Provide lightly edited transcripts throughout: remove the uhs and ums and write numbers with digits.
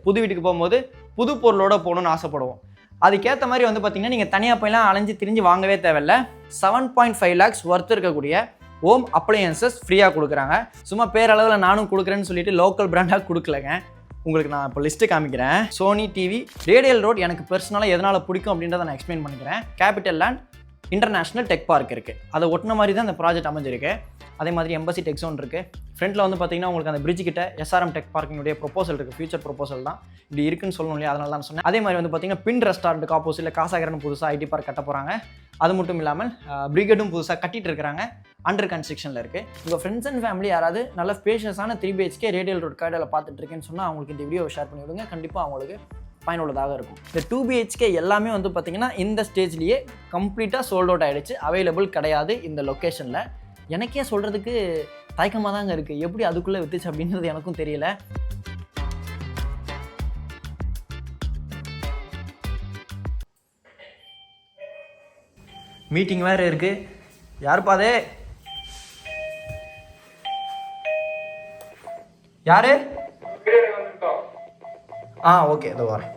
புது வீட்டுக்கு போகும்போது புது பொருளோட போகணும்னு ஆசைப்படுவோம். அதுக்கேற்ற மாதிரி வந்து பார்த்தீங்கன்னா நீங்கள் தனியாக போயெல்லாம் அலைஞ்சு திரிஞ்சு வாங்கவே தேவையில்ல. 7.5 lakhs ஒர்த் இருக்கக்கூடிய ஹோம் அப்ளையன்சஸ் ஃப்ரீயாக கொடுக்குறாங்க. சும்மா பேரளவில் நானும் கொடுக்குறேன்னு சொல்லிட்டு லோக்கல் பிராண்டாக கொடுக்கலங்க. உங்களுக்கு நான் இப்போ லிஸ்ட்டு காமிக்கிறேன். சோனி டிவி, ரேடியல் ரோட் எனக்கு பர்சனலாக எதனால் பிடிக்கும் அப்படின்றத நான் எக்ஸ்பிளைன் பண்ணிக்கிறேன். Capital land international Tech park இருக்குது. அதை ஒட்டின மாதிரி தான் இந்த ப்ராஜெக்ட் அமைஞ்சிருக்கு. அதே மாதிரி எம்பசி டெக் ஜோன் இருக்குது. ஃப்ரண்ட்டில் வந்து பார்த்தீங்கன்னா உங்களுக்கு அந்த பிரிட்ஜ் கிட்ட SRM டெக் பார்க்கினுடைய ப்ரொபோசல் இருக்குது. ஃபியூச்சர் ப்ரொபோசல் தான் இப்படி இருக்குன்னு சொல்லணும் இல்லையா, அதனால தான் சொன்னேன். அதே மாதிரி வந்து பார்த்தீங்கன்னா பின் ரெஸ்டாரண்ட்டுக்கு ஆப்போசிட்டில் காசாகரன் புதுசாக ஐடி பார்க் கட்ட போகிறாங்க. அது மட்டும் இல்லாமல் பிரிகேடும் புதுசாக கட்டிட்டு இருக்கிறாங்க, அண்டர் கன்ஸ்ட்ரக்ஷனில் இருக்குது. உங்கள் ஃப்ரெண்ட்ஸ் அண்ட் ஃபேமிலி யாராவது நல்ல ஸ்பேஷியஸான 3 BHK ரேடியல் ரோட் கார்டில் பார்த்துட்டு இருக்கேன்னு சொன்னால் அவங்களுக்கு இந்த வீடியோவை ஷேர் பண்ணி விடுங்க. கண்டிப்பாக அவங்களுக்கு பயனுள்ளதாக இருக்கும். இந்த 2 BHK எல்லாமே வந்து பார்த்தீங்கன்னா இந்த ஸ்டேஜ்லேயே கம்ப்ளீட்டாக சோல்ட் அவுட் ஆகிடுச்சு, அவைலபிள் கிடையாது இந்த லொக்கேஷனில். எனக்கே சொல்கிறதுக்கு தயக்கமாக தாங்க இருக்குது, எப்படி அதுக்குள்ளே வித்துச்சு அப்படின்றது எனக்கும் தெரியல. மீட்டிங் வேறு இருக்குது. யாருப்பா அது? யாரு? ஓகே, இதோ வரேன்.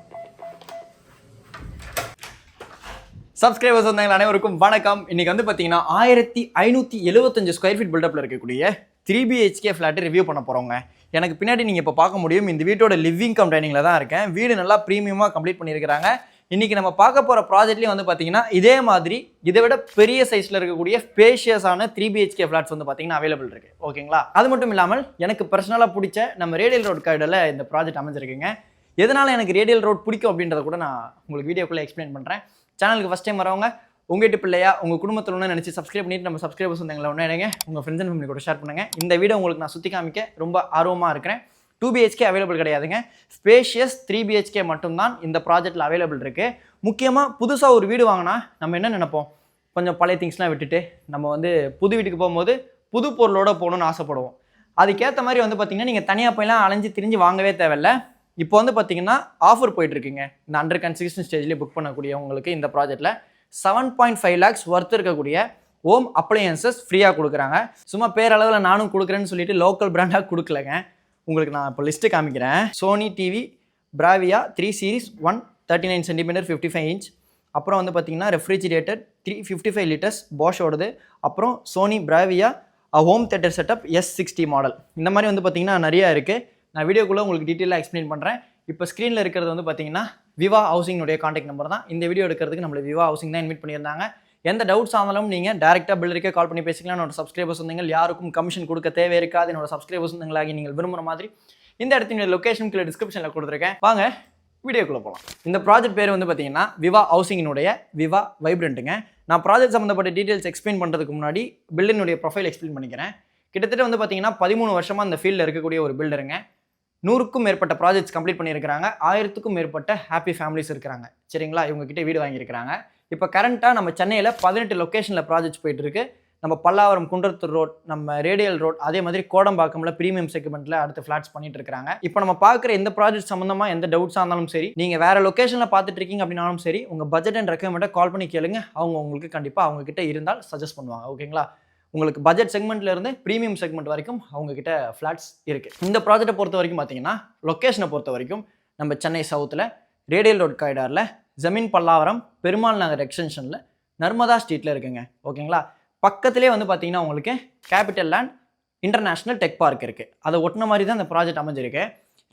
சப்ஸ்கிரைபர்ஸ் வந்தாங்க அனைவருக்கும் வணக்கம். இன்றைக்கி வந்து பார்த்தீங்கன்னா 1575 ஸ்கொயர் ஃபீட் பில்டப்பில் இருக்கக்கூடிய 3 BHK ஃப்ளாட்டு ரிவ்யூ பண்ண போகிறோங்க. எனக்கு பின்னாடி நீங்கள் இப்போ பார்க்க முடியும், இந்த வீட்டோட லிவிங் கம் டைனிங்கில் தான் இருக்கேன். வீடு நல்லா ப்ரீமியமாக கம்ப்ளீட் பண்ணியிருக்கிறாங்க. இன்றைக்கி நம்ம பார்க்க போகிற ப்ராஜெக்ட்லேயும் வந்து பார்த்தீங்கன்னா இதே மாதிரி இதை விட பெரிய சைஸில் இருக்கக்கூடிய ஸ்பேஷியஸான 3 BHK ஃப்ளாட்ஸ் வந்து பார்த்தீங்கன்னா அவைலபிள் இருக்குது. ஓகேங்களா? அது மட்டும் இல்லாமல் எனக்கு பர்சனலாக பிடிச்ச நம்ம ரேடியல் ரோட் கார்டில் இந்த ப்ராஜெக்ட் அமைஞ்சிருக்குங்க. எதனால் எனக்கு ரேடியல் ரோட் பிடிக்கும் அப்படின்றத கூட நான் உங்களுக்கு வீடியோக்குள்ளே எக்ஸ்பிளைன் பண்ணுறேன். சேனலுக்கு ஃபஸ்ட் டைம் வரவங்க உங்கள் வீட்டு பிள்ளையா உங்கள் குடும்பத்தில் ஒன்று நினச்சி சப்ஸ்கிரைப் பண்ணிட்டு நம்ம சப்ஸ்கிரைபர்ஸ் வந்தவங்களை ஒன்று இணைங்க, உங்கள் ஃப்ரெண்ட்ஸ் அண்ட் ஃபேமிலி கூட ஷேர் பண்ணுங்கள். இந்த வீடியோ உங்களுக்கு நான் சுற்றி காமிக்க ரொம்ப ஆர்வமாக இருக்கிறேன். 2 BHK அவைலபிள் கிடையாதுங்க, ஸ்பேஷியஸ் 3 BHK மட்டும்தான் இந்த ப்ராஜெக்ட்டில் அவைலபிள் இருக்குது. முக்கியமாக புதுசாக ஒரு வீடு வாங்கினா நம்ம என்ன நினைப்போம், கொஞ்சம் பழைய திங்ஸ்லாம் விட்டுட்டு நம்ம வந்து புது வீட்டுக்கு போகும்போது புது பொருளோட போகணுன்னு ஆசைப்படுவோம். அதுக்கேற்ற மாதிரி வந்து பார்த்திங்கன்னா நீங்கள் தனியாக போயெல்லாம் அலைஞ்சு திரிஞ்சு வாங்கவே தேவையில்லை. இப்போ வந்து பார்த்தீங்கன்னா ஆஃபர் போயிட்டுருக்குங்க. இந்த அண்டர் கன்ஸ்ட்ரக்ஷன் ஸ்டேஜ்லேயே புக் பண்ணக்கூடியவங்களுக்கு இந்த ப்ராஜெக்ட்டில் 7.5 lakhs ஒர்த் இருக்கக்கூடிய ஹோம் அப்ளையன்சஸ் ஃப்ரீயாக கொடுக்குறாங்க. சும்மா பேரளவில் நானும் கொடுக்குறேன்னு சொல்லிட்டு லோக்கல் பிராண்டாக கொடுக்கலங்க. உங்களுக்கு நான் இப்போ லிஸ்ட்டு காமிக்கிறேன். Sony TV Bravia 3 Series 139 cm 55 inch. அப்புறம் வந்து பார்த்தீங்கன்னா ரெஃப்ரிஜிரேட்டர் 355 liters பாஷோடது. அப்புறம் Sony Bravia home theatre setup S60 model. இந்த மாதிரி வந்து பார்த்தீங்கன்னா நிறையா இருக்குது. நான் வீடியோக்குள்ளே உங்களுக்கு டீட்டெயிலாக எக்ஸ்பிளைன் பண்ணுறேன். இப்போ ஸ்க்ரீனில் இருக்கிறது வந்து பார்த்தீங்கன்னா விவா ஹவுசிங்னுடைய காண்டாக்ட் நம்பர் தான். இந்த வீடியோ எடுக்கிறதுக்கு நம்மளை விவா ஹவுசிங் தான் இன்வைட் பண்ணியிருந்தாங்க. எந்த டவுட்ஸ் ஆனாலும் நீங்கள் டேரெக்டாக பில்டருக்கே கால் பண்ணி பேசிக்கலாம். என்னோட சப்ஸ்கிரைபர்ஸ் வந்தீங்கள் யாருக்கும் கமிஷன் கொடுக்க தேவை இருக்காது. என்னோட சப்ஸ்கிரைபர்ஸ் வந்தீங்களாகி நீங்கள் விரும்புகிற மாதிரி இந்த இடத்தினுடைய லொக்கேஷன் கீழே டிஸ்கிரிப்ஷனில் கொடுத்துருக்கேன். வாங்க வீடியோக்குள்ளே போகலாம். இந்த ப்ராஜெக்ட் பேர் வந்து பார்த்தீங்கன்னா விவா ஹவுசிங்கினுடைய விவா வைப்ரண்ட்டுங்க. நான் ப்ராஜெக்ட் சம்மந்தப்பட்ட டீட்டெயில்ஸ் எக்ஸ்பிளைன் பண்ணுறதுக்கு முன்னாடி பில்டரினுடைய ப்ரொஃபைல் எக்ஸ்பிளைன் பண்ணிக்கிறேன். கிட்டத்தட்ட வந்து பார்த்தீங்கன்னா 13 வருஷமாக இந்த ஃபீல்டில் இருக்கக்கூடிய ஒரு பில்டருங்க. 100க்கும் மேற்பட்ட ப்ராஜெக்ட்ஸ் கம்ப்ளீட் பண்ணியிருக்கிறாங்க. 1000க்கும் மேற்பட்ட ஹாப்பி ஃபேமிலிஸ் இருக்கிறாங்க. சரிங்களா? இவங்ககிட்ட வீடு வாங்கியிருக்கிறாங்க. இப்போ கரண்ட்டாக நம்ம சென்னையில் 18 லொக்கேஷனில் ப்ராஜெக்ட்ஸ் போயிட்டுருக்கு. நம்ம பல்லாவரம் குன்றத்தூர் ரோட், நம்ம ரேடியல் ரோட், அதே மாதிரி கோடம்பாக்கமில் ப்ரீமியம் செக்மெண்ட்டில் அடுத்த ஃப்ளாட்ஸ் பண்ணிட்டு இருக்காங்க. இப்போ நம்ம பார்க்குற இந்த ப்ராஜெக்ட் சம்மந்தமாக எந்த டவுட்ஸாக இருந்தாலும் சரி, நீங்கள் வேறு லொக்கேஷனில் பார்த்துட்டு இருக்கீங்க அப்படின்னாலும் சரி, உங்கள் பட்ஜெட் அண்ட் ரெக்கமெண்ட்டை கால் பண்ணி கேளுங்க. அவங்க உங்களுக்கு கண்டிப்பாக அவங்ககிட்ட இருந்தால் சஜஸ்ட் பண்ணுவாங்க. ஓகேங்களா? உங்களுக்கு பட்ஜெட் செக்மெண்ட்ல இருந்து ப்ரீமியம் செக்மெண்ட் வரைக்கும் அவங்ககிட்ட ஃப்ளாட்ஸ் இருக்குது. இந்த ப்ராஜெக்டை பொறுத்த வரைக்கும் பார்த்தீங்கன்னா லொக்கேஷனை பொறுத்த வரைக்கும் நம்ம சென்னை சவுத்தில் ரேடியல் ரோட் காரிடாரில் ஜமீன் பல்லாவரம் பெருமாள் நகர் எக்ஸ்டென்ஷனில் நர்மதா ஸ்ட்ரீட்டில் இருக்குங்க. ஓகேங்களா? பக்கத்திலே வந்து பார்த்தீங்கன்னா உங்களுக்கு capital land international Tech park இருக்குது. அதை ஒட்டின மாதிரி தான் இந்த ப்ராஜெக்ட் அமைஞ்சிருக்கு.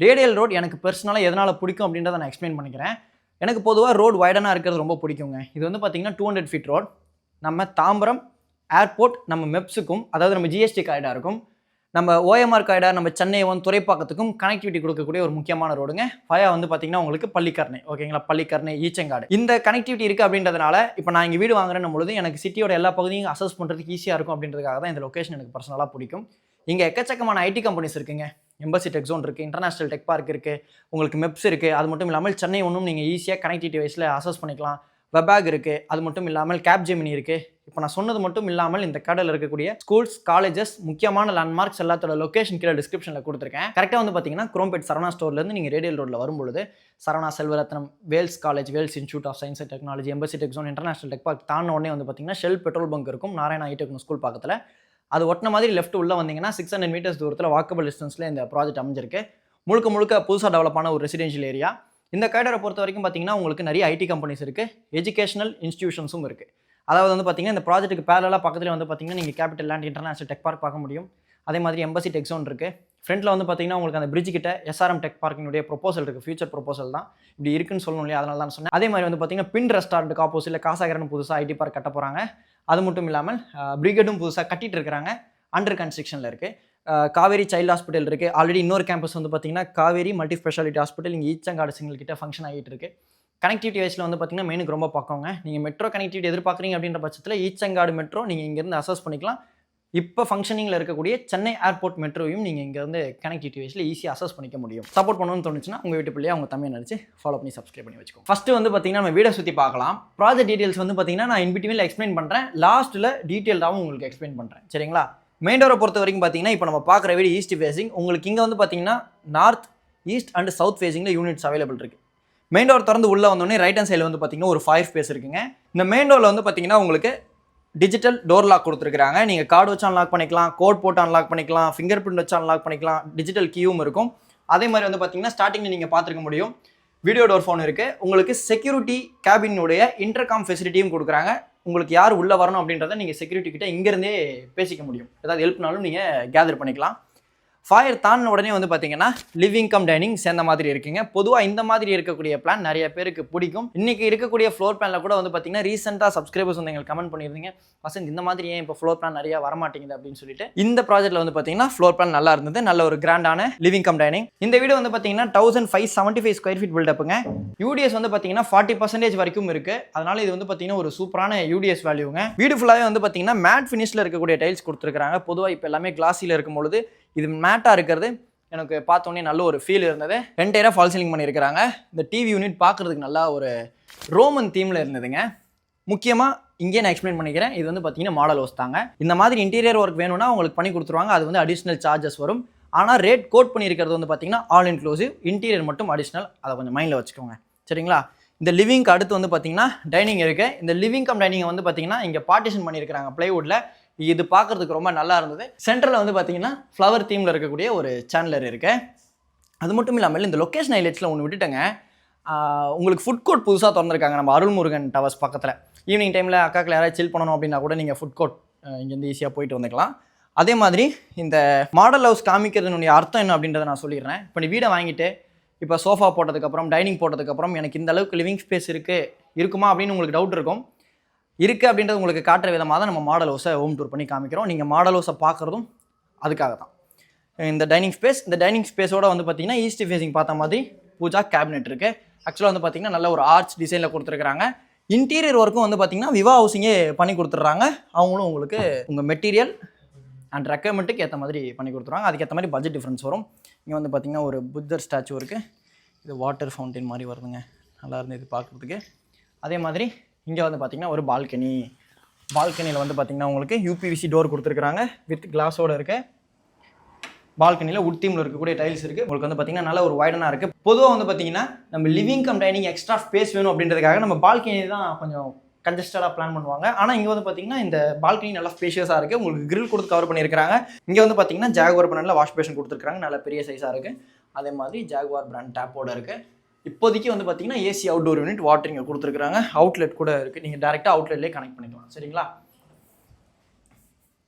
ரேடியல் ரோட் எனக்கு பர்சனலாக எதனால் பிடிக்கும் அப்படின்றத நான் எக்ஸ்பிளைன் பண்ணிக்கிறேன். எனக்கு பொதுவாக ரோடு வைடனாக இருக்கிறது ரொம்ப பிடிக்குங்க. இது வந்து பார்த்தீங்கன்னா 200 feet ரோட். நம்ம தாம்பரம் ஏர்போர்ட், நம்ம மெப்ஸுக்கும், அதாவது நம்ம GST காரிடாருக்கும், நம்ம OMR காரிடார், நம்ம சென்னை துறைப்பாக்கத்துக்கும் கனெக்டிவிட்டி கொடுக்கக்கூடிய ஒரு முக்கியமான ரோடுங்க. ஃபயா வந்து பார்த்தீங்கன்னா உங்களுக்கு பள்ளிக்கரணை. ஓகேங்களா? பள்ளிக்கரணை, ஈச்சங்காடு, இந்த கனெக்டிவிட்டி இருக்குது அப்படின்றதுனால இப்போ நான் இங்கே வீடு வாங்குறேன்னும் பொழுது எனக்கு சிட்டியோட எல்லா பகுதியும் அசஸ் பண்ணுறதுக்கு ஈஸியாக இருக்கும் அப்படின்றதுக்காக தான் இந்த லொக்கேஷன் எனக்கு பர்சனலாக பிடிக்கும். இங்கே எக்கச்சக்கமான IT கம்பெனிஸ் இருக்குங்க. எம்பசி டெக் ஜோன் இருக்குது, இன்டர்நேஷனல் டெக் பார்க் இருக்குது, உங்களுக்கு மெப்ஸ் இருக்குது. அது மட்டும் இல்லாமல் சென்னை ஒன்றும் நீங்கள் ஈஸியாக கனெக்டிவிட்டி வைஸில் அசஸ் பண்ணிக்கலாம். வெபாக் இருக்குது. அது மட்டும் இல்லாமல் கேப்ஜெமினி இருக்குது. இப்போ நான் சொன்னது மட்டும் இல்லாமல் இந்த கடையில் இருக்கக்கூடிய ஸ்கூல்ஸ், காலேஜஸ், முக்கியமான லேண்ட்மார்க்ஸ் எல்லாத்தோட லொக்கேஷன் கீழே டிஸ்கிரிப்ஷனில் கொடுத்துருக்கேன். கரெக்டாக வந்து பார்த்தீங்கன்னா குரோம்பேட் சரவணா ஸ்டோர்லேருந்து நீங்கள் ரேடியல் ரோட்டில் வரும்பொழுது Saravana, Selvaratnam, Vels College, Vels Institute of Science and Technology, Embassy Tech Zone, International Tech Park தாண்ட உடனே வந்து பார்த்தீங்கன்னா ஷெல் பெட்ரோல் பங்க் இருக்கும். நாராயணா ஐடெக் ஸ்கூல் பக்கத்தில். அது ஒட்டின மாதிரி லெஃப்ட் உள்ளே வந்தீங்கன்னா 600 meters தூரத்தில் வாக்கபிள் டிஸ்டன்ஸில் இந்த ப்ராஜெக்ட் அமைஞ்சிருக்கு. முழுக்க முழுக்க புதுசாக டெவலப் ஆன ஒரு ரெசிடென்ஷியல் ஏரியா. இந்த காரிடாரை பொறுத்த வரைக்கும் பார்த்தீங்கன்னா உங்களுக்கு நிறைய ஐடி கம்பெனிஸ் இருக்குது, எஜுகேஷனல் இன்ஸ்டிடியூஷன்ஸும் இருக்குது. அதாவது வந்து பார்த்தீங்கன்னா இந்த ப்ராஜெக்ட்டுக்கு பேரலாக பக்கத்தில் வந்து பார்த்தீங்கன்னா நீங்கள் capital land international Tech park பார்க்க முடியும். அதே மாதிரி எம்பசி டெக் ஜோன் இருக்குது. ஃப்ரண்ட்டில் வந்து பார்த்தீங்கன்னா உங்களுக்கு அந்த பிரிட்ஜ் கிட்ட எஸ்ஆர்எம் டெக் பார்க்கினுடைய ப்ரொபோசல் இருக்குது. ஃபியூச்சர் ப்ரொபோசல் தான் இப்படி இருக்குன்னு சொல்லணும் இல்லையா, அதனால தான் சொன்னேன். அதே மாதிரி வந்து பார்த்தீங்கன்னா பின் ரெஸ்டாரண்ட்டுக்கு ஆப்போசிட்டில் காசாகரன் புதுசாக ஐடி பார்க் கட்ட போகிறாங்க. அது மட்டும் இல்லாமல் பிரிகேடும் புதுசாக கட்டிட்டு இருக்கிறாங்க, அண்டர் கன்ஸ்ட்ரக்ஷனில் இருக்குது. காவேரி சைல்டு ஹாஸ்பிட்டல் இருக்குது. ஆல்ரெடி இன்னொரு கேம்பஸ் வந்து பார்த்தீங்கன்னா காவேரி மல்டி ஸ்பெஷாலிட்டி ஹாஸ்பிட்டல் இங்கே ஈச்சங்காடு சிங்கிள் கிட்ட ஃபங்க்ஷன் ஆகிட்டு இருக்குது. கனெக்டிவிட்டி வைஸில் வந்து பார்த்தீங்கன்னா மெயினுக்கு ரொம்ப பார்க்கோங்க. நீங்கள் மெட்ரோ கனெக்டிவிட்டி எதிர்பார்க்குறீங்க அப்படின்ற பட்சத்தில் ஈச்சங்காடு மெட்ரோ நீங்கள் இங்கேருந்து அசஸ் பண்ணிக்கலாம். இப்போ ஃபங்க்ஷனிங்கில் இருக்கக்கூடிய சென்னை ஏர்போர்ட் மெட்ரோவையும் நீங்கள் இங்கேருந்து கனெக்டிவிட்டி வைஸில் ஈஸியாக அசஸ் பண்ணிக்க முடியும். சப்போர்ட் பண்ணணும்னு தோணுச்சுன்னா உங்கள் வீட்டு பிள்ளையை அவங்க தமிழ் நினச்சி ஃபாலோ பண்ணி சப்ஸ்கிரைப் பண்ணி வச்சுக்கோங்க. ஃபஸ்ட்டு வந்து பார்த்தீங்கன்னா நம்ம வீடியோ சுற்றி பார்க்கலாம். ப்ராஜெக்ட் டீட்டெயில்ஸ் வந்து பார்த்தீங்கன்னா நான் இன்பிட்வீனில் எக்ஸ்பிளைன் பண்ணுறேன், லாஸ்ட்டில் டீட்டெயில்டாகவும் உங்களுக்கு எக்ஸ்பிளைன் பண்ணுறேன். சரிங்களா? மெயின் டோரை பொறுத்த வரைக்கும் பார்த்தீங்கன்னா இப்போ நம்ம பார்க்குற வீடு ஈஸ்ட் ஃபேசிங். உங்களுக்கு இங்கே வந்து பார்த்தீங்கன்னா நார்த், ஈஸ்ட் அண்ட் சவுத் ஃபேசிங்கில் யூனிட்ஸ் அவைலபிள் இருக்குது. மெயின் டோர் திறந்து உள்ளே வந்தோடனே ரைட் ஹேண்ட் சைடில் வந்து பார்த்தீங்கன்னா ஒரு 5 ஸ்பேஸ் இருக்குங்க. இந்த மெயின் டோரில் வந்து பார்த்தீங்கன்னா உங்களுக்கு டிஜிட்டல் டோர் லாக் கொடுத்துருக்காங்க. நீங்கள் கார்டு வச்சு அன்லாக் பண்ணிக்கலாம், கோட் போட்டு அன்லாக் பண்ணிக்கலாம், ஃபிங்கர் பிரிண்ட் வச்சு அன்லாக் பண்ணிக்கலாம், டிஜிட்டல் கீயும் இருக்கும். அதே மாதிரி வந்து பார்த்தீங்கன்னா ஸ்டார்டிங்கில் நீங்கள் பார்த்துருக்க முடியும் வீடியோ டோர் ஃபோன் இருக்குது. உங்களுக்கு செக்யூரிட்டி கேபினுடைய இன்டர்காம் ஃபெசிலிட்டியும் கொடுக்குறாங்க. உங்களுக்கு யார் உள்ளே வரணும் அப்படின்றத நீங்கள் செக்யூரிட்டி கிட்ட இங்கேருந்தே பேசிக்க முடியும். ஏதாவது ஹெல்ப்னாலும் நீங்கள் கேதர் பண்ணிக்கலாம். ஃபயர் தாண்டின உடனே வந்து பார்த்தீங்கன்னா லிவிங் கம் டைனிங் சேர்ந்த மாதிரி இருக்குங்க. பொதுவாக இந்த மாதிரி இருக்கக்கூடிய பிளான் நிறைய பேருக்கு பிடிக்கும். இன்றைக்கி இருக்கக்கூடிய ஃப்ளோர் பிளானில் கூட வந்து பார்த்தீங்கன்னா ரீசெண்டாக சப்ஸ்கிரைபர்ஸ் வந்து எங்களுக்கு கமெண்ட் பண்ணியிருந்தீங்க, வசந்த் இந்த மாதிரி ஏன் இப்போ ஃப்ளோர் பிளான் நிறைய வரமாட்டேங்குது அப்படின்னு சொல்லிட்டு. இந்த ப்ராஜெக்ட்டில் வந்து பார்த்தீங்கன்னா ஃப்ளோர் பிளான் நல்லா இருந்தது, நல்ல ஒரு கிராண்டான லிவிங் கம் டைனிங். இந்த வீடு வந்து பார்த்தீங்கன்னா 1575 ஸ்கொயர் ஃபீட் பில்டப்புங்க. யூடிஎஸ் வந்து பார்த்தீங்கன்னா 40% வரைக்கும் இருக்குது. அதனால் இது வந்து பார்த்தீங்கன்னா ஒரு சூப்பரான யூடிஎஸ் வேல்யூங்க. வீடு ஃபுல்லாகவே வந்து பார்த்தீங்கன்னா மேட் ஃபினிஷில் இருக்கக்கூடிய டைல்ஸ் கொடுத்துருக்காங்க. பொதுவாக இப்போ எல்லாமே கிளாஸில் இருக்கும்பொழுது இது மேட்டாக இருக்கிறது எனக்கு பார்த்தோன்னே நல்ல ஒரு ஃபீல் இருந்தது. என்டையராக ஃபால் சீலிங் பண்ணியிருக்கிறாங்க. இந்த டிவி யூனிட் பார்க்குறதுக்கு நல்லா ஒரு ரோமன் தீமில் இருந்ததுங்க. முக்கியமாக இங்கே நான் எக்ஸ்பிளைன் பண்ணிக்கிறேன். இது வந்து பார்த்தீங்கன்னா மாடல் ஹவுஸ் தாங்க. இந்த மாதிரி இன்டீரியர் ஒர்க் வேணும்னா உங்களுக்கு பண்ணி கொடுத்துருவாங்க. அது வந்து அடிஷ்னல் சார்ஜஸ் வரும். ஆனால் ரேட் கோட் பண்ணியிருக்கிறது வந்து பார்த்தீங்கன்னா ஆல் இன்க்ளூசிவ், இன்டீரியர் மட்டும் அடிஷ்னல். அதை கொஞ்சம் மைண்டில் வச்சுக்கோங்க. சரிங்களா? இந்த லிவிங்க்கு அடுத்து வந்து பார்த்தீங்கன்னா டைனிங் இருக்குது. இந்த லிவிங் கம் டைனிங்கை வந்து பார்த்தீங்கன்னா இங்கே பார்ட்டிஷன் பண்ணியிருக்கிறாங்க ப்ளைவுட்டில். இது பார்க்குறதுக்கு ரொம்ப நல்லா இருந்தது. சென்டரில் வந்து பார்த்தீங்கன்னா ஃப்ளவர் தீமில் இருக்கக்கூடிய ஒரு சேனலர் இருக்குது. அது மட்டும் இல்லாமல் இந்த லொக்கேஷன் ஹைலைட்ஸில் ஒன்று விட்டுட்டேங்க. உங்களுக்கு ஃபுட் கோர்ட் புதுசாக திறந்துருக்காங்க நம்ம அருள்முருகன் டவர்ஸ் பக்கத்தில். ஈவினிங் டைமில் அக்காக்கில் யாராவது சில் பண்ணணும் அப்படின்னா கூட நீங்கள் ஃபுட் கோர்ட் இங்கேருந்து ஈஸியாக போயிட்டு வந்துக்கலாம். அதே மாதிரி இந்த மாடல் ஹவுஸ் காமிக்கிறதுனுடைய அர்த்தம் என்ன அப்படின்றத நான் சொல்லிடுறேன். இப்போ நீ வீடை வாங்கிட்டு இப்போ சோஃபா போட்டதுக்கப்புறம் டைனிங் போட்டதுக்கப்புறம் எனக்கு இந்த அளவுக்கு லிவிங் ஸ்பேஸ் இருக்குமா அப்படின்னு உங்களுக்கு டவுட் இருக்கும். இருக்குது அப்படின்றது உங்களுக்கு காட்டுற விதமாக தான் நம்ம மாடல் ஹவுஸை ஹோம் டூர் பண்ணி காமிக்கிறோம். நீங்கள் மாடல் ஹவுஸை பார்க்குறதும் அதுக்காக தான். இந்த டைனிங் ஸ்பேஸோடு வந்து பார்த்தீங்கன்னா ஈஸ்ட் ஃபேஸிங் பார்த்த மாதிரி பூஜா கேபினெட் இருக்குது. ஆக்சுவலாக வந்து பார்த்தீங்கன்னா நல்ல ஒரு ஆர்ச் டிசைனில் கொடுத்துருக்குறாங்க. இன்டீரியர் ஒர்க்கும் வந்து பார்த்தீங்கன்னா விவா ஹவுஸிங்கே பண்ணி கொடுத்துட்றாங்க. அவங்களும் உங்களுக்கு உங்கள் மெட்டீரியல் அண்ட் ரெக்குயர்மெண்ட்டுக்கு ஏற்ற மாதிரி பண்ணி கொடுத்துருவாங்க. அதுக்கேற்ற மாதிரி பட்ஜெட் டிஃப்ரென்ஸ் வரும். இங்கே வந்து பார்த்தீங்கன்னா ஒரு புத்தர் ஸ்டாச்சு இருக்குது. இது வாட்டர் ஃபவுண்டைன் மாதிரி வருதுங்க, நல்லா இருந்து இது பார்க்குறதுக்கு. அதே மாதிரி இங்கே வந்து பார்த்தீங்கன்னா ஒரு பால்கனியில் வந்து பார்த்தீங்கன்னா உங்களுக்கு யூபிவிசி டோர் கொடுத்துருக்குறாங்க வித் கிளாஸோடு இருக்குது. பால்கனியில் உட் தீமில் இருக்கக்கூடிய டைல்ஸ் இருக்குது. உங்களுக்கு வந்து பார்த்தீங்கன்னா நல்ல ஒரு வைடனாக இருக்குது. பொதுவாக வந்து பார்த்தீங்கன்னா நம்ம living come dining extra space வேணும் அப்படின்றதுக்காக நம்ம பால்கனி தான் கொஞ்சம் கன்ஜஸ்டடாக பிளான் பண்ணுவாங்க. ஆனால் இங்கே வந்து பார்த்தீங்கன்னா இந்த பால்கனி நல்லா ஸ்பேஷியஸாக இருக்குது. உங்களுக்கு கிரில் கொடுத்து கவர் பண்ணியிருக்காங்க. இங்கே வந்து பார்த்தீங்கன்னா ஜாகுவார் பிராண்டில் வாஷ் பேஷன் கொடுத்துருக்காங்க, நல்ல பெரிய சைஸாக இருக்குது. அதே மாதிரி ஜாகுவார் பிராண்ட் டேப்போட இருக்குது. இப்போதைக்கு வந்து பார்த்தீங்கன்னா ஏசி அவுட்டோர் யூனிட் வாட்டரிங்க கொடுத்துருக்காங்க. அவுட்லெட் கூட இருக்குது, நீங்கள் டேரெக்டாக அவுட்லெட்லேயே கனெக்ட் பண்ணிக்கலாம். சரிங்களா?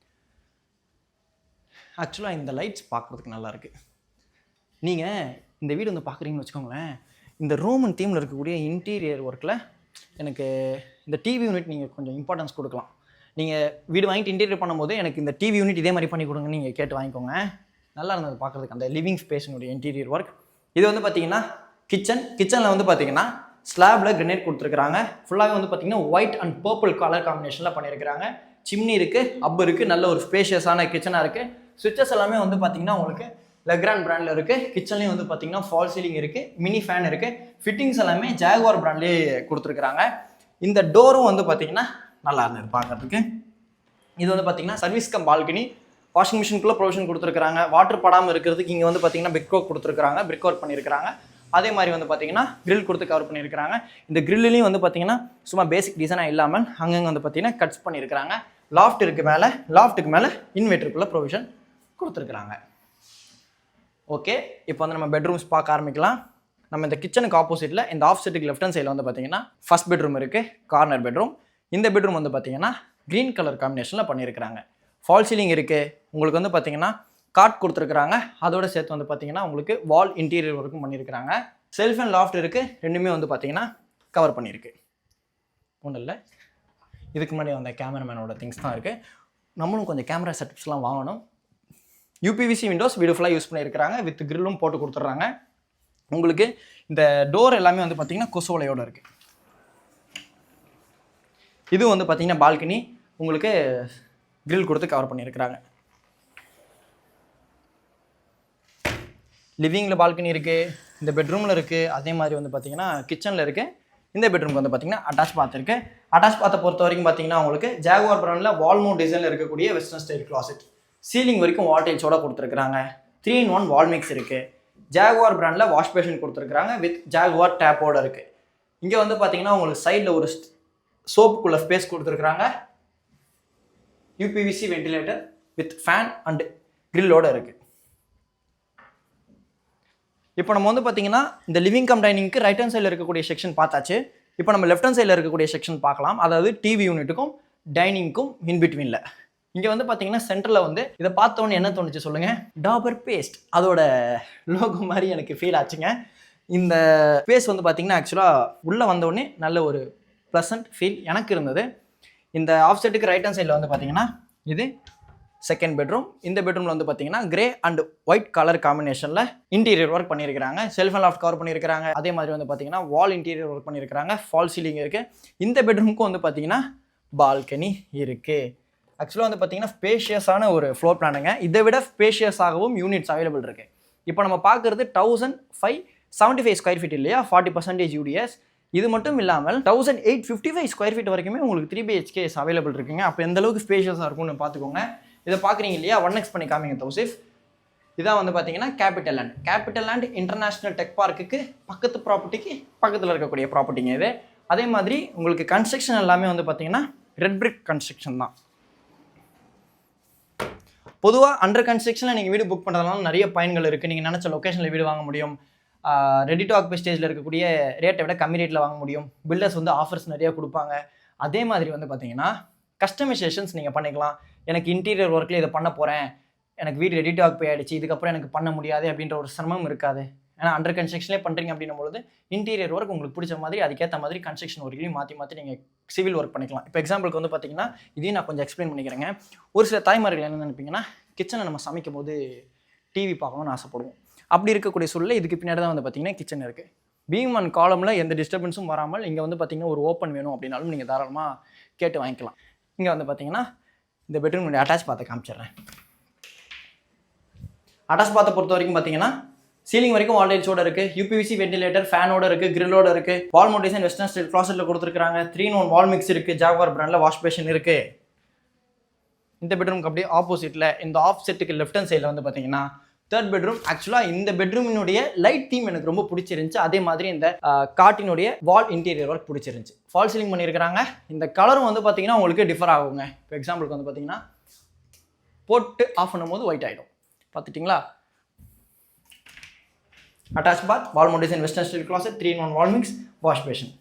ஆக்சுவலாக இந்த லைட்ஸ் பார்க்குறதுக்கு நல்லாயிருக்கு. நீங்கள் இந்த வீடு வந்து பார்க்குறீங்கன்னு வச்சுக்கோங்களேன், இந்த ரோமன் தீமில் இருக்கக்கூடிய இன்டீரியர் ஒர்க்கில் எனக்கு இந்த டிவி யூனிட் நீங்கள் கொஞ்சம் இம்பார்ட்டன்ஸ் கொடுக்கலாம். நீங்கள் வீடு வாங்கிட்டு இன்டீரியர் பண்ணும்போது எனக்கு இந்த டிவி யூனிட் இதே மாதிரி பண்ணி கொடுங்கன்னு நீங்கள் கேட்டு வாங்கிக்கோங்க. நல்லா இருந்தது பார்க்குறதுக்கு அந்த லிவிங் ஸ்பேஸினுடைய இன்டீரியர் ஒர்க். இது வந்து பார்த்தீங்கன்னா கிச்சனில் வந்து பார்த்தீங்கன்னா ஸ்லாபில் கிரனேட் கொடுத்துருக்குறாங்க. ஃபுல்லாகவே வந்து பார்த்தீங்கன்னா ஒயிட் அண்ட் பர்பிள் கலர் காம்பினேஷனில் பண்ணியிருக்கிறாங்க. சிம்னி இருக்குது, அப் இருக்குது, நல்ல ஒரு ஸ்பேஷியஸான கிச்சனாக இருக்குது. சுவிட்சஸ் எல்லாமே வந்து பார்த்தீங்கன்னா உங்களுக்கு லெக்ராண்ட் பிராண்டில் இருக்குது. கிச்சன்லேயும் வந்து பார்த்தீங்கன்னா ஃபால் சீலிங் இருக்குது, மினி ஃபேன் இருக்குது. ஃபிட்டிங்ஸ் எல்லாமே ஜாகுவார் பிராண்ட்லேயே கொடுத்துருக்குறாங்க. இந்த டோரும் வந்து பார்த்தீங்கன்னா நல்லா இருந்தது பார்க்குறதுக்கு. இது வந்து பார்த்தீங்கன்னா சர்வீஸ் கம் பால்கனி. வாஷிங் மிஷினுக்குள்ளே ப்ரொவிஷன் கொடுத்துருக்காங்க. வாட்டர் படாமல் இருக்கிறதுக்கு இங்கே வந்து பார்த்தீங்கன்னா பிரிக் ஒர்க் கொடுத்துருக்காங்க, பிரிக் ஒர்க் பண்ணியிருக்கிறாங்க. அதே மாதிரி வந்து பார்த்தீங்கன்னா கிரில் கொடுத்து கவர் பண்ணியிருக்கிறாங்க. இந்த கிரில்லையும் வந்து பார்த்தீங்கன்னா சும்மா பேசிக் டிசைனாக இல்லாமல் அங்கங்கே வந்து பார்த்தீங்கன்னா கட்ஸ் பண்ணியிருக்கிறாங்க. லாஃப்ட்டுக்கு மேலே இன்வெர்ட்டருக்குள்ளே ப்ரொவிஷன் கொடுத்துருக்குறாங்க. ஓகே, இப்போ வந்து நம்ம பெட்ரூம்ஸ் பார்க்க ஆரம்பிக்கலாம். நம்ம இந்த கிச்சனுக்கு ஆப்போசிட்டில் இந்த ஆஃப் செட்டுக்கு லெஃப்ட் ஹேண்ட் சைடில் வந்து பார்த்தீங்கன்னா ஃபர்ஸ்ட் பெட்ரூம் இருக்குது, கார்னர் பெட்ரூம். இந்த பெட்ரூம் வந்து பார்த்தீங்கன்னா க்ரீன் கலர் காம்பினேஷனில் பண்ணியிருக்கிறாங்க. ஃபால் சீலிங் இருக்குது. உங்களுக்கு வந்து பார்த்தீங்கன்னா காட் கொடுத்துருக்குறாங்க. அதோடு சேர்த்து வந்து பார்த்தீங்கன்னா உங்களுக்கு வால் இன்டீரியர் ஒர்க்கும் பண்ணியிருக்கிறாங்க. செல்ஃப் அண்ட் லாஃப்ட் இருக்குது. ரெண்டுமே வந்து பார்த்தீங்கன்னா கவர் பண்ணியிருக்கு. ஒன்றும் இல்லை, இதுக்கு முன்னாடி வந்த கேமராமேனோட திங்ஸ் தான் இருக்குது. நம்மளும் கொஞ்சம் கேமரா செட்டப்ஸ்லாம் வாங்கணும். யூபிவிசி விண்டோஸ் வீடு ஃபுல்லாக யூஸ் பண்ணியிருக்கிறாங்க. வித் கிரில்லும் போட்டு கொடுத்துட்றாங்க. உங்களுக்கு இந்த டோர் எல்லாமே வந்து பார்த்தீங்கன்னா கொசுவலையோடு இருக்குது. இது வந்து பார்த்தீங்கன்னா பால்கனி, உங்களுக்கு கிரில் கொடுத்து கவர் பண்ணியிருக்கிறாங்க. லிவிங்கில் பால்கனி இருக்குது, இந்த பெட்ரூமில் இருக்குது, அதே மாதிரி வந்து பார்த்தீங்கன்னா கிச்சனில் இருக்குது. இந்த பெட்ரூமுக்கு வந்து பார்த்தீங்கன்னா அட்டாச் பாத் இருக்குது. அட்டாச் பாத்தை பொறுத்த வரைக்கும் பார்த்தீங்கன்னா உங்களுக்கு ஜாகுவார் பிராண்டில் வால்மவுண்ட் டிசைனில் இருக்கக்கூடிய வெஸ்டர்ன் ஸ்டைல் கிளாசெட். சீலிங் வரைக்கும் வால்டேஜோட கொடுத்துருக்குறாங்க. 3-in-1 வால் மிக்ஸ் இருக்குது. ஜாகுவார் பிராண்டில் வாஷ் பேஷன் கொடுத்துருக்குறாங்க வித் ஜாகுவார் டேப்போட இருக்குது. இங்கே வந்து பார்த்தீங்கன்னா உங்களுக்கு சைடில் ஒரு சோப்புக்குள்ள ஸ்பேஸ் கொடுத்துருக்குறாங்க. UPVC ventilator with fan and கிரில்லோட இருக்குது. இப்போ நம்ம வந்து பார்த்தீங்கன்னா இந்த லிவிங் கம் டைனிங்க்கு ரைட் ஹேண்ட் சைடில் இருக்கக்கூடிய செக்ஷன் பார்த்தாச்சு. இப்போ நம்ம லெஃப்ட் ஹேண்ட் சைடில் இருக்கக்கூடிய செக்ஷன் பார்க்கலாம். அதாவது டிவி யூனிட்டுக்கும் டைனிங்க்கும் இன்பிட்வீனில். இங்கே வந்து பார்த்தீங்கன்னா சென்டரில் வந்து இதை பார்த்தோன்னே என்ன தோணுச்சு சொல்லுங்கள்? டாபர் பேஸ்ட் அதோட லோகோ மாதிரி எனக்கு ஃபீல் ஆச்சுங்க. இந்த பேஸ்ட் வந்து பார்த்தீங்கன்னா ஆக்சுவலாக உள்ளே வந்தோடனே நல்ல ஒரு ப்ளசன்ட் ஃபீல் எனக்கு இருந்தது. இந்த ஆஃப் செட்டுக்கு ரைட் ஹேண்ட் சைடில் வந்து பார்த்தீங்கன்னா இது செகண்ட் பெட்ரூம். இந்த பெட்ரூமில் வந்து பார்த்தீங்கன்னா கிரே அண்ட் ஒயிட் கலர் காம்பினேஷனில் இன்டீரியர் ஒர்க் பண்ணியிருக்கிறாங்க. செல்ஃப் அண்ட் லாஃப்ட் கவர் பண்ணியிருக்கிறாங்க. அதே மாதிரி வந்து பார்த்தீங்கன்னா வால் இன்டீரியர் ஒர்க் பண்ணியிருக்கிறாங்க. ஃபால் சீலிங் இருக்குது. இந்த பெட்ரூமுக்கும் வந்து பார்த்தீங்கன்னா பால்கனி இருக்குது. ஆக்சுவலாக வந்து பார்த்தீங்கன்னா ஸ்பேஷியஸான ஒரு ஃப்ளோர் பிளானுங்க. இதை விட ஸ்பேஷியஸாகவும் யூனிட்ஸ் அவைலபிள் இருக்குது. இப்போ நம்ம பார்க்குறது 1575 ஸ்கொயர் ஃபீட் இல்லையா, 40% யூடிஎஸ். இது மட்டும் இல்லாமல் 1855 ஸ்கொயர் ஃபீட் வரைக்குமே உங்களுக்கு 3 BHKs அவைலபிள் இருக்குங்க. அப்போ எந்த அளவுக்கு ஸ்பேஷியஸாக இருக்கும்னு பார்த்துக்கோங்க. இதை பார்க்குறீங்க இல்லையா, 1x பண்ணி காமிங்க தௌசிஃப். இதான் வந்து பார்த்தீங்கன்னா கேபிட்டல் லேண்ட் இன்டர்நேஷ்னல் டெக் பார்க்குக்கு பக்கத்து ப்ராப்பர்ட்டிக்கு பக்கத்தில் இருக்கக்கூடிய ப்ராப்பர்ட்டிங்க இது. அதே மாதிரி உங்களுக்கு கன்ஸ்ட்ரக்ஷன் எல்லாமே வந்து பார்த்தீங்கன்னா ரெட் பிரிக் கன்ஸ்ட்ரக்ஷன் தான். பொதுவாக அண்டர் கன்ஸ்ட்ரக்ஷனில் நீங்கள் வீடு புக் பண்ணுறதுனால நிறைய பயன்கள் இருக்குது. நீங்கள் நினச்ச லொக்கேஷனில் வீடு வாங்க முடியும். ரெடி டு ஆக்குபை ஸ்டேஜில் இருக்கக்கூடிய ரேட்டை விட கம்மி ரேட்டில் வாங்க முடியும். பில்டர்ஸ் வந்து ஆஃபர்ஸ் நிறையா கொடுப்பாங்க. அதே மாதிரி வந்து பார்த்தீங்கன்னா கஸ்டமைசேஷன்ஸ் நீங்கள் பண்ணிக்கலாம். எனக்கு இன்டீரியர் ஒர்க்கில் இதை பண்ண போகிறேன், எனக்கு வீடு ரெடி டு ஆக்குபை ஆகிடுச்சு, இதுக்கப்புறம் எனக்கு பண்ண முடியாது அப்படின்ற ஒரு சிரமம் இருக்காது. ஏன்னா அண்டர் கன்ஸ்ட்ரக்ஷன்லேயே பண்ணுறீங்க அப்படின்னும் பொழுது இன்டீரியர் ஒர்க் உங்களுக்கு பிடிச்ச மாதிரி அதுக்கேற்ற மாதிரி கன்ஸ்ட்ரக்ஷன் ஒர்க்கையும் மாற்றி நீங்கள் சிவில் ஒர்க் பண்ணிக்கலாம். இப்போ எக்ஸாம்பிளுக்கு வந்து பார்த்தீங்கன்னா இதையும் நான் கொஞ்சம் எக்ஸ்பிளைன் பண்ணிக்கிறேங்க. ஒரு சில தாய்மார்கள் என்ன நினைப்பீங்கன்னா, கிச்சனை நம்ம சமைக்கும் போது டிவி பார்க்கணும்னு ஆசைப்படுவோம். அப்படி இருக்கக்கூடிய சூழலில் இதுக்கு பின்னாடி தான் வந்து பார்த்தீங்கன்னா கிச்சன் இருக்குது. பீம் அண்ட் காலமில் எந்த டிஸ்டர்பன்ஸும் வராமல் இங்கே வந்து பார்த்தீங்கன்னா ஒரு ஓப்பன் வேணும் அப்படின்னாலும் நீங்கள் தாராளமாக கேட்டு வாங்கிக்கலாம். இங்கே வந்து பார்த்தீங்கன்னா இந்த பெட்ரூம் அட்டாச் பார்த்து காமிச்சிடுறேன். அட்டாச் பார்த்த பொறுத்த வரைக்கும் பார்த்தீங்கன்னா சீலிங் வரைக்கும் வால்டேஜோட இருக்குது. யூபிவிசி வென்டிலேட்டர் ஃபேனோட இருக்குது, கிரில்லோட இருக்குது. Wall mount design western style கிளாசெட்டில் கொடுத்துருக்காங்க. 3-in-1 வால் மிக்ஸ் இருக்குது. ஜாகுவார் பிராண்டில் வாஷ் பேஷன் இருக்குது. இந்த பெட்ரூமுக்கு அப்படியே ஆப்போசிட்டில் இந்த ஆஃப் செட்டுக்கு லெஃப்ட் ஹேண்ட் சைடில் வந்து பார்த்தீங்கன்னா தேர்ட் பெட்ரூம். ஆக்சுவலாக இந்த பெட்ரூமினுடைய லைட் தீம் எனக்கு ரொம்ப பிடிச்சிருந்துச்சு. அதே மாதிரி இந்த காட்டினுடைய வால் இன்டீரியர் ஒர்க் பிடிச்சிருந்துச்சு. ஃபால் சீலிங் பண்ணியிருக்கிறாங்க. இந்த கலரும் வந்து பார்த்தீங்கன்னா உங்களுக்கு டிஃபர் ஆகுங்க. இப்போ எக்ஸாம்பிளுக்கு வந்து பார்த்தீங்கன்னா போட்டு ஆஃப் பண்ணும்போது ஒயிட் ஆகிடும். பார்த்துட்டிங்களா? Attach bath, wall mount design western style closet, 3-in-1 wall mix, wash basin.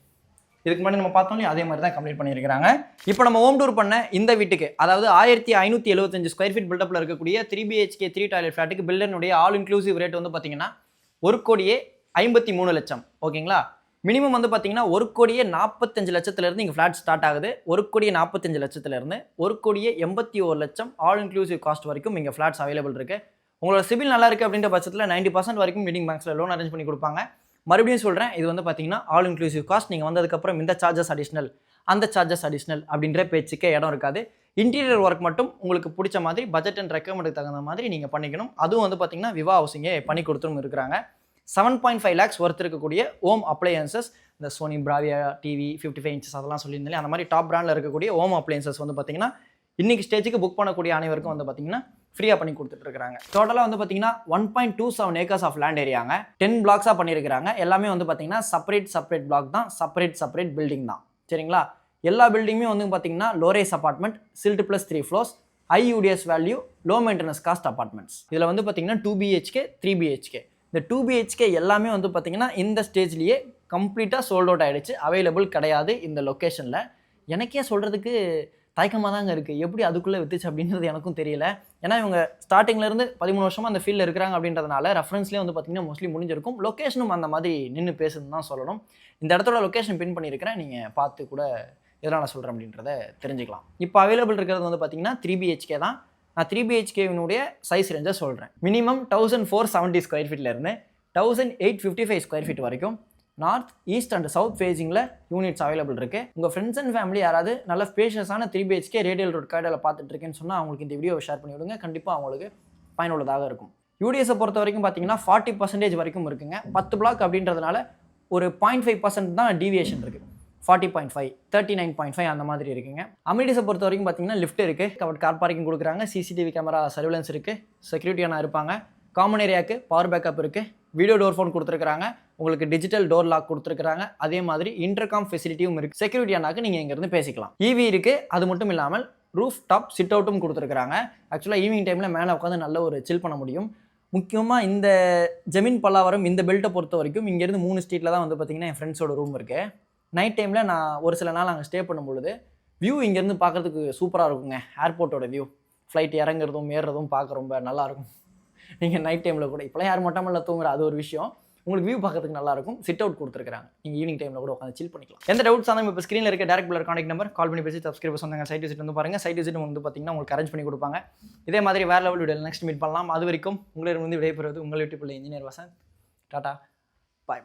இதுக்கு முன்னாடி நம்ம பார்த்தோம்லே அதே மாதிரி தான் கம்ப்ளீட் பண்ணியிருக்காங்க. இப்போ நம்ம ஹோம் டூர் பண்ண இந்த வீட்டுக்கு, அதாவது 1575 ஸ்கொயர் ஃபீட் பில்டப்பில் இருக்கக்கூடிய 3 BHK 3 டாய்லெட் ஃப்ளாட்டுக்கு பில்டர்னுடைய ஆல் இன்க்ளூசிவ் ரேட் வந்து பார்த்தீங்கன்னா 1,53 லட்சம். ஓகேங்களா? மினிமம் வந்து பார்த்தீங்கன்னா 1,45 லட்சத்துலேருந்து இங்கே ஃப்ளாட் ஸ்டார்ட் ஆகுது. 1,45 லட்சத்துலேருந்து 1,81 லட்சம் ஆல் இன்க்ளூசிவ் காஸ்ட் வரைக்கும் இங்கே ஃப்ளாட்ஸ் அவைலபிள் இருக்குது. உங்களோட சிபில் நல்லா இருக்குது அப்படின்ற பட்சத்தில் 90% வரைக்கும் லீடிங் பேங்க்ஸில் லோன் அரேஞ்ச் பண்ணி கொடுப்பாங்க. மறுபடியும் சொல்கிறேன், இது வந்து பார்த்தீங்கன்னா ஆல் இன்க்ளூசிவ் காஸ்ட். நீங்கள் வந்ததுக்கப்புறம் இந்த சார்ஜஸ் அடிஷ்னல், அந்த சார்ஜஸ் அடிஷ்னல் அப்படின்ற பேச்சுக்கே இடம் இருக்காது. இன்டீரியர் ஒர்க் மட்டும் உங்களுக்கு பிடிச்ச மாதிரி பட்ஜெட் அண்ட் ரெக்கமெண்டுக்கு தகுந்த மாதிரி நீங்கள் பண்ணிக்கணும். அதுவும் வந்து பார்த்தீங்கன்னா விவா ஹவுசிங்கே பண்ணி கொடுத்துரும் இருக்கிறாங்க. 7.5 lakhs ஒர்த் இருக்கக்கூடிய ஹோம் அப்ளையன்சஸ், இந்த சோனி பிராவியா டிவி 55 inches அதெல்லாம் சொல்லியிருந்தாலே அந்த மாதிரி டாப் பிராண்டில் இருக்கக்கூடிய ஹோம் அப்ளையன்சஸ் வந்து பார்த்தீங்கன்னா இன்றைக்கி ஸ்டேஜுக்கு புக் பண்ணக்கூடிய அனைவருக்கும் வந்து பார்த்தீங்கன்னா ஃப்ரீயாக பண்ணி கொடுத்துட்ருக்காங்க. டோட்டலாக வந்து பார்த்தீங்கன்னா 1.27 acres ஆஃப் லேண்ட் ஏரியாங்க. 10 பிளாக்ஸாக பண்ணியிருக்கிறாங்க. எல்லாமே வந்து பார்த்தீங்கன்னா செப்பரேட் பிளாக் தான், செப்பரேட் பில்டிங் தான். சரிங்களா? எல்லா பில்டிங்குமே வந்து பார்த்தீங்கன்னா low-rise apartment, stilt +3 floors, high UDS value, low maintenance cost apartments. இதில் வந்து பார்த்தீங்கன்னா 2 BHK 3 BHK. இந்த 2 BHK எல்லாமே வந்து பார்த்தீங்கன்னா இந்த ஸ்டேஜ்லேயே கம்ப்ளீட்டாக சோல்ட் அவுட் ஆகிடுச்சு, அவைலபிள் கிடையாது இந்த லொக்கேஷனில். எனக்கே சொல்கிறதுக்கு தயக்கமாக தாங்க இருக்குது, எப்படி அதுக்குள்ளே வித்துச்சு அப்படின்றது எனக்கும் தெரியல. ஏன்னா இவங்க ஸ்டார்டிங்லேருந்து 13 வருஷமாக அந்த ஃபீல்டில் இருக்கிறாங்க அப்படின்றதுனால ரெஃபரன்ஸ்லேயே வந்து பார்த்தீங்கன்னா மோஸ்ட்லி முடிஞ்சிருக்கும். லொக்கேஷனும் அந்த மாதிரி நின்று பேசுதுன்னு தான் சொல்லணும். இந்த இடத்தோட லொக்கேஷன் பின் பண்ணியிருக்கிறேன், நீங்கள் பார்த்து கூட எதனால் நான் சொல்கிறேன் அப்படின்றத தெரிஞ்சுக்கலாம். இப்போ அவைலபிள் இருக்கிறது வந்து பார்த்தீங்கன்னா 3 BHK தான். நான் 3 BHKவினுடைய சைஸ் ரேஞ்சை சொல்கிறேன். மினிமம் 1470 ஸ்கொயர் ஃபீட்லேருந்து 1855 ஸ்கொயர் ஃபீட் வரைக்கும் நார்த், ஈஸ்ட் அண்ட் சவுத் ஃபேஸிங்கில் யூனிட்ஸ் அவைலபிள் இருக்குது. உங்கள் ஃப்ரெண்ட்ஸ் அண்ட் ஃபேமிலி யாராவது நல்ல ஸ்பேஷியஸான 3 BHK ரேடியல் ரோட் கார்டில் பார்த்துட்டு இருக்கேன்னு சொன்னால் அவங்களுக்கு இந்த வீடியோவை ஷேர் பண்ணி விடுங்க, கண்டிப்பாக அவங்களுக்கு பயனுள்ளதாக இருக்கும். யூடிஎஸை பொறுத்த வரைக்கும் பார்த்தீங்கன்னா 40% வரைக்கும் இருக்குங்க. 10 பிளாக் அப்படின்றதுனால ஒரு 0.5% தான் டீவியேஷன் இருக்குது. 40.5, 39.5 அந்த மாதிரி இருக்குங்க. அமினிட்டிஸை பொறுத்த வரைக்கும் பார்த்தீங்கன்னா லிஃப்ட் இருக்குது, கவர்ட் கார் பார்க்கிங் கொடுக்குறாங்க, CCTV கேமரா சர்வேலன்ஸ் இருக்குது, செக்யூரிட்டியான இருப்பாங்க, காமன் ஏரியாவுக்கு பவர் பேக்கப் இருக்குது, வீடியோ டோர் ஃபோன் கொடுத்துருக்காங்க, உங்களுக்கு டிஜிட்டல் டோர் லாக் கொடுத்துருக்காங்க, அதே மாதிரி இன்டர்காம் ஃபெசிலிட்டியும் இருக்குது. செக்யூரிட்டியானாக்கு நீங்கள் இங்கேருந்து பேசிக்கலாம். EV இருக்குது, அது மட்டும் இல்லாமல் ரூஃப் டாப் சிட் அவுட்டும் கொடுத்துருக்காங்க. ஆக்சுவலாக ஈவினிங் டைமில் மேலே உட்காந்து நல்ல ஒரு சில் பண்ண முடியும். முக்கியமாக இந்த ஜமீன் பல்லாவரம் இந்த பெல்ட்டை பொறுத்த வரைக்கும் இங்கேருந்து 3 ஸ்ட்ரீட்டில் தான் வந்து பார்த்திங்கன்னா என் ஃப்ரெண்ட்ஸோட ரூம் இருக்குது. நைட் டைமில் நான் ஒரு சில நாள் அங்கே ஸ்டே பண்ணும்பொழுது வியூ இங்கேருந்து பார்க்குறதுக்கு சூப்பராக இருக்குங்க. ஏர்போர்ட்டோட வியூ, ஃப்ளைட் இறங்குறதும் ஏறுறதும் பார்க்க ரொம்ப நல்லாயிருக்கும். நீங்கள் நைட் டைமில் கூட, இப்போலாம் யார் மட்டும் இல்லை தூங்குற, அது ஒரு விஷயம், உங்களுக்கு வியூ பார்க்கறதுக்கு நல்லாயிருக்கும். சிட் அவுட் கொடுத்துருக்காங்க, நீங்கள் ஈவினிங் டைமில் கூட உட்காந்து சில் பண்ணிக்கலாம். எந்த டவுட்ஸ் இருந்தாலும் இப்போ ஸ்க்ரீனில் இருக்க direct pillar contact number call பண்ணி பேசி சப்ஸ்கிரைபர்ஸ் வந்தாங்க சைட் விசிட் வந்து பாருங்கள். சைட் விசிட் வந்து பார்த்தீங்கன்னா உங்களுக்கு அரேஞ்ச் பண்ணி கொடுப்பாங்க. இதே மாதிரி வேறு லெவல் வீடியோ நெக்ஸ்ட் மீட் பண்ணலாம். அது வரைக்கும் உங்களிடம் வந்து விடைபெறுவது உங்கள் வீட்டு பிள்ளை இன்ஜினியர் வசந்த். டாடா.